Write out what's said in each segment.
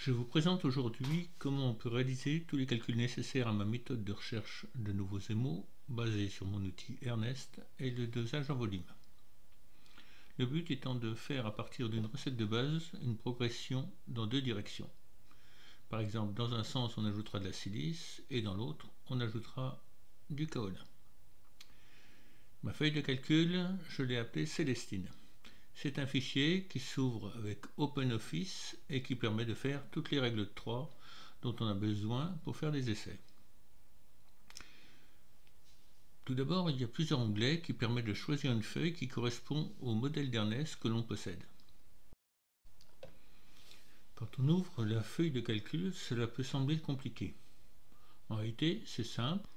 Je vous présente aujourd'hui comment on peut réaliser tous les calculs nécessaires à ma méthode de recherche de nouveaux émaux basée sur mon outil Ernest et le dosage en volume. Le but étant de faire à partir d'une recette de base une progression dans deux directions. Par exemple, dans un sens on ajoutera de la silice et dans l'autre on ajoutera du kaolin. Ma feuille de calcul, je l'ai appelée Célestine. C'est un fichier qui s'ouvre avec OpenOffice et qui permet de faire toutes les règles de 3 dont on a besoin pour faire des essais. Tout d'abord, il y a plusieurs onglets qui permettent de choisir une feuille qui correspond au modèle d'Ernest que l'on possède. Quand on ouvre la feuille de calcul, cela peut sembler compliqué. En réalité, c'est simple.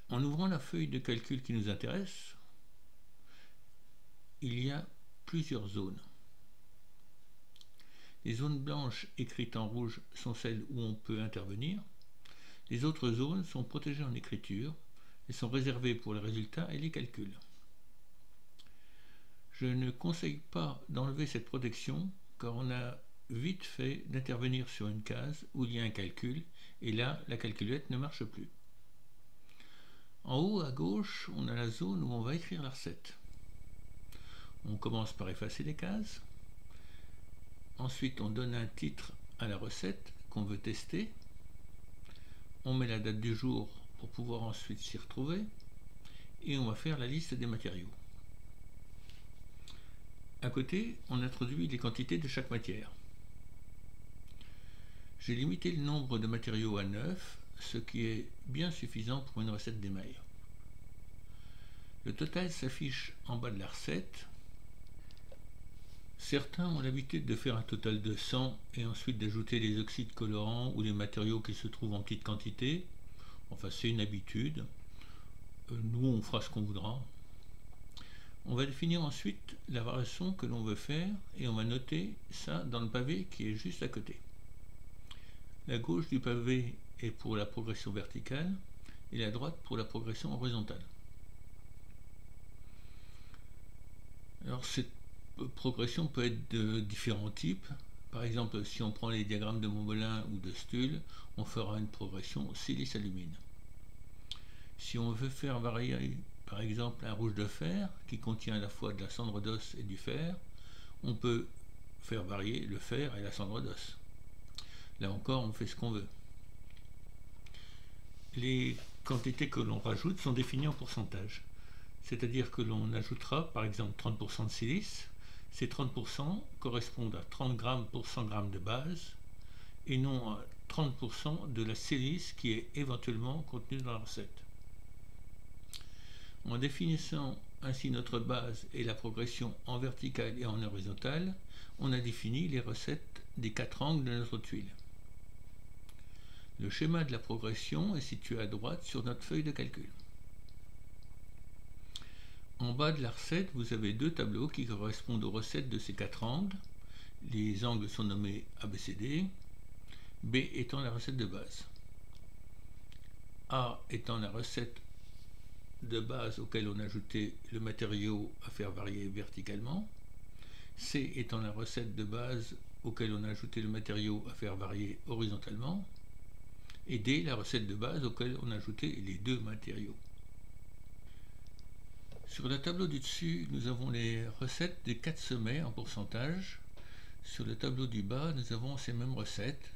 En ouvrant la feuille de calcul qui nous intéresse, il y a plusieurs zones. Les zones blanches écrites en rouge sont celles où on peut intervenir. Les autres zones sont protégées en écriture et sont réservées pour les résultats et les calculs. Je ne conseille pas d'enlever cette protection car on a vite fait d'intervenir sur une case où il y a un calcul et là la calculette ne marche plus. En haut à gauche, on a la zone où on va écrire la recette. On commence par effacer les cases. Ensuite, on donne un titre à la recette qu'on veut tester. On met la date du jour pour pouvoir ensuite s'y retrouver. Et on va faire la liste des matériaux. À côté, on introduit les quantités de chaque matière. J'ai limité le nombre de matériaux à 9, ce qui est bien suffisant pour une recette d'émail. Le total s'affiche en bas de la recette. Certains ont l'habitude de faire un total de 100 et ensuite d'ajouter les oxydes colorants ou les matériaux qui se trouvent en petite quantité. Enfin, c'est une habitude. Nous, on fera ce qu'on voudra. On va définir ensuite la variation que l'on veut faire et on va noter ça dans le pavé qui est juste à côté. La gauche du pavé est pour la progression verticale et la droite pour la progression horizontale. Alors cette progression peut être de différents types. Par exemple, si on prend les diagrammes de Montbolin ou de Stull, on fera une progression silice-alumine. Si on veut faire varier par exemple un rouge de fer qui contient à la fois de la cendre d'os et du fer, on peut faire varier le fer et la cendre d'os. Là encore, on fait ce qu'on veut. Les quantités que l'on rajoute sont définies en pourcentage. C'est-à-dire que l'on ajoutera par exemple 30% de silice. Ces 30% correspondent à 30 grammes pour 100 grammes de base et non à 30% de la silice qui est éventuellement contenue dans la recette. En définissant ainsi notre base et la progression en verticale et en horizontale, on a défini les recettes des 4 angles de notre tuile. Le schéma de la progression est situé à droite sur notre feuille de calcul. En bas de la recette, vous avez deux tableaux qui correspondent aux recettes de ces 4 angles. Les angles sont nommés ABCD, B étant la recette de base, A étant la recette de base auquel on a ajouté le matériau à faire varier verticalement, C étant la recette de base auquel on a ajouté le matériau à faire varier horizontalement, et D la recette de base auquel on a ajouté les deux matériaux. Sur le tableau du dessus, nous avons les recettes des 4 sommets en pourcentage. Sur le tableau du bas, nous avons ces mêmes recettes,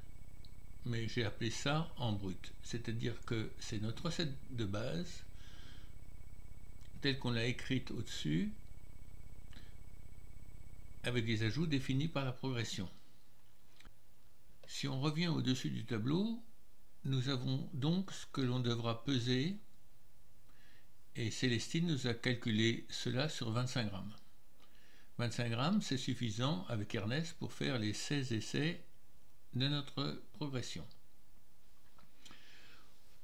mais j'ai appelé ça en brut. C'est-à-dire que c'est notre recette de base, telle qu'on l'a écrite au-dessus, avec des ajouts définis par la progression. Si on revient au-dessus du tableau, nous avons donc ce que l'on devra peser, et Célestine nous a calculé cela sur 25 grammes. 25 grammes, c'est suffisant avec Ernest pour faire les 16 essais de notre progression.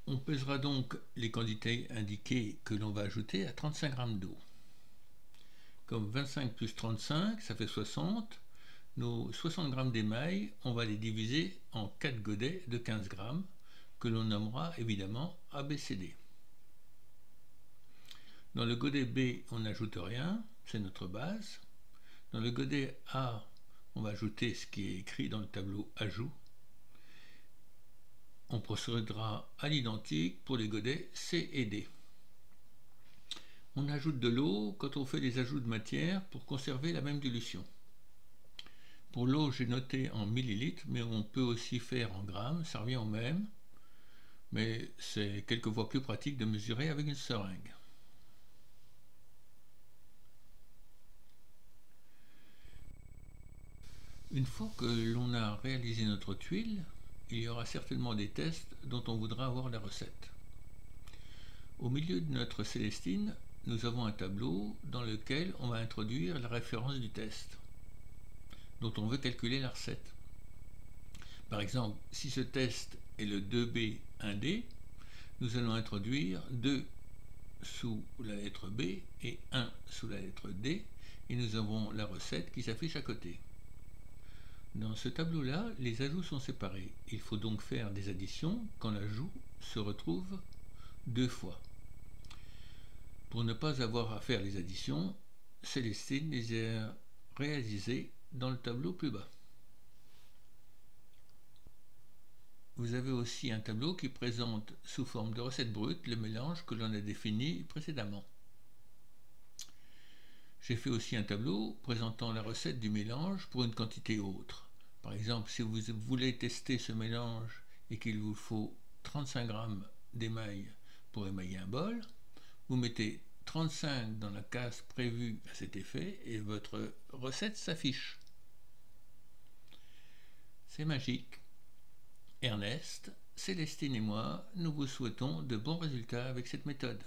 On pesera donc les quantités indiquées que l'on va ajouter à 35 grammes d'eau. Comme 25 plus 35, ça fait 60. Nos 60 grammes d'émail, on va les diviser en 4 godets de 15 grammes que l'on nommera évidemment ABCD. Dans le godet B, on n'ajoute rien, c'est notre base. Dans le godet A, On va ajouter ce qui est écrit dans le tableau ajout. On procédera à l'identique pour les godets C et D. On ajoute de l'eau quand on fait des ajouts de matière pour conserver la même dilution. Pour l'eau, j'ai noté en millilitres, mais on peut aussi faire en grammes, ça revient au même, mais c'est quelquefois plus pratique de mesurer avec une seringue. Une fois que l'on a réalisé notre tuile, il y aura certainement des tests dont on voudra avoir la recette. Au milieu de notre Célestine, nous avons un tableau dans lequel on va introduire la référence du test, dont on veut calculer la recette. Par exemple, si ce test est le 2B 1D, nous allons introduire 2 sous la lettre B et 1 sous la lettre D, et nous avons la recette qui s'affiche à côté. Dans ce tableau-là, les ajouts sont séparés. Il faut donc faire des additions quand l'ajout se retrouve deux fois. Pour ne pas avoir à faire les additions, Célestine les a réalisées dans le tableau plus bas. Vous avez aussi un tableau qui présente sous forme de recette brute le mélange que l'on a défini précédemment. J'ai fait aussi un tableau présentant la recette du mélange pour une quantité autre. Par exemple, si vous voulez tester ce mélange et qu'il vous faut 35 g d'émail pour émailler un bol, vous mettez 35 dans la case prévue à cet effet et votre recette s'affiche. C'est magique. Ernest, Célestine et moi, nous vous souhaitons de bons résultats avec cette méthode.